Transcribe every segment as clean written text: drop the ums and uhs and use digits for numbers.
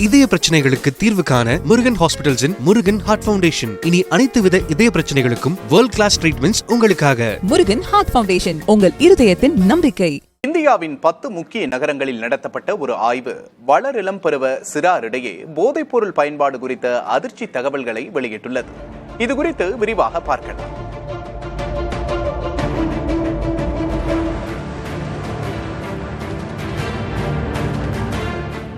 இதய பிரச்சனைகளுக்கு தீர்வு காண முருகன் ஹாஸ்பிடல்ஸின் முருகன் ஹார்ட் ஃபவுண்டேஷன். இனி அனைத்து வித இதய பிரச்சனைகளுக்கும் வேர்ல்ட் கிளாஸ் ட்ரீட்மெண்ட்ஸ் உங்களுக்காக. முருகன் ஹார்ட் ஃபவுண்டேஷன், உங்கள் இருதயத்தின் நம்பிக்கை. இந்தியாவின் 10 முக்கிய நகரங்களில் நடத்தப்பட்ட ஒரு ஆய்வு வளரிளம் பருவ சிறாரிடையே போதைப்பொருள் பயன்பாடு குறித்த அதிர்ச்சி தகவல்களை வெளியிட்டுள்ளது. இது குறித்து விரிவாக பார்க்கலாம்.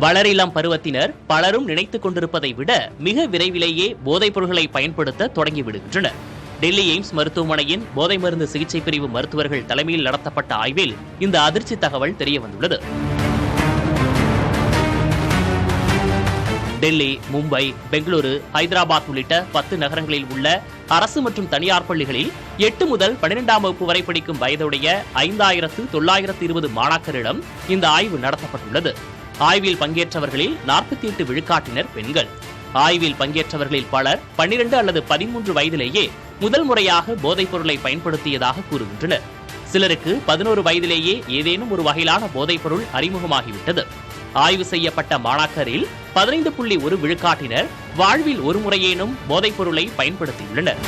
வளரிளம் பருவத்தினர் பலரும் நினைத்துக் கொண்டிருப்பதை விட மிக விரைவிலேயே போதைப் பொருட்களை பயன்படுத்த தொடங்கிவிடுகின்றனர். டெல்லி எய்ம்ஸ் மருத்துவமனையின் போதை மருந்து சிகிச்சை பிரிவு மருத்துவர்கள் தலைமையில் நடத்தப்பட்ட ஆய்வில் இந்த அதிர்ச்சி தகவல் தெரியவந்துள்ளது. டெல்லி, மும்பை, பெங்களூரு, ஹைதராபாத் உள்ளிட்ட 10 நகரங்களில் உள்ள அரசு மற்றும் தனியார் பள்ளிகளில் 8 முதல் 12ஆம் வகுப்பு வரை படிக்கும் வயதுடைய 5920 மாணாக்கரிடம் இந்த ஆய்வு நடத்தப்பட்டுள்ளது. ஆய்வில் பங்கேற்றவர்களில் 48 விழுக்காட்டினர் பெண்கள். ஆய்வில் பங்கேற்றவர்களில் பலர் 12 அல்லது 13 வயதிலேயே முதல் முறையாக போதைப் பொருளை பயன்படுத்தியதாக கூறுகின்றனர். சிலருக்கு 11 வயதிலேயே ஏதேனும் ஒரு வகையிலான போதைப் பொருள் அறிமுகமாகிவிட்டது. ஆய்வு செய்யப்பட்ட மாணாக்கரில் 15.1 விழுக்காட்டினர் வாழ்வில் ஒரு முறையேனும் போதைப் பொருளை பயன்படுத்தியுள்ளனர்.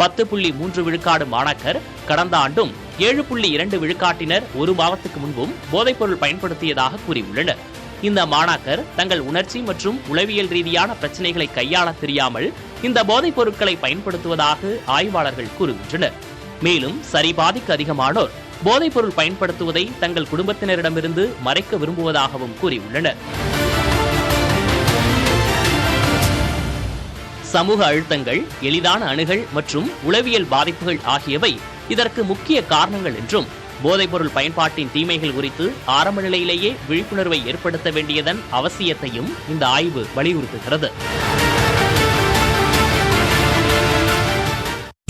10.3 விழுக்காடு மாணாக்கர் கடந்த ஆண்டும் 7.2 விழுக்காட்டினர் ஒரு மாதத்துக்கு முன்பும் போதைப்பொருள் பயன்படுத்தியதாக கூறியுள்ளனர். இந்த மாணாக்கர் தங்கள் உணர்ச்சி மற்றும் உளவியல் ரீதியான பிரச்சனைகளை கையாள தெரியாமல் இந்த போதைப் பொருட்களை பயன்படுத்துவதாக ஆய்வாளர்கள் கூறுகின்றனர். மேலும் சரிபாதிக்கு அதிகமானோர் போதைப் பொருள் பயன்படுத்துவதை தங்கள் குடும்பத்தினரிடமிருந்து மறைக்க விரும்புவதாகவும் கூறியுள்ளனர். சமூக அழுத்தங்கள், எளிதான அணுகல் மற்றும் உளவியல் பாதிப்புகள் ஆகியவை இதற்கு முக்கிய காரணங்கள் என்றும், போதைப்பொருள் பயன்பாட்டின் தீமைகள் குறித்து ஆரம்ப நிலையிலேயே விழிப்புணர்வை ஏற்படுத்த வேண்டியதன் அவசியத்தையும் இந்த ஆய்வு வலியுறுத்துகிறது.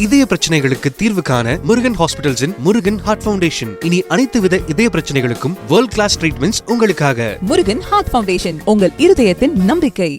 இதய பிரச்சனைகளுக்கு தீர்வு காண முருகன் ஹாஸ்பிடல்ஸின் முருகன் ஹார்ட் ஃபவுண்டேஷன். இனி அனைத்து வித இதய பிரச்சனைகளுக்கும் வேர்ல்ட் கிளாஸ் ட்ரீட்மெண்ட்ஸ் உங்களுக்காக. முருகன் ஹார்ட் ஃபவுண்டேஷன், உங்கள் இருதயத்தின் நம்பிக்கை.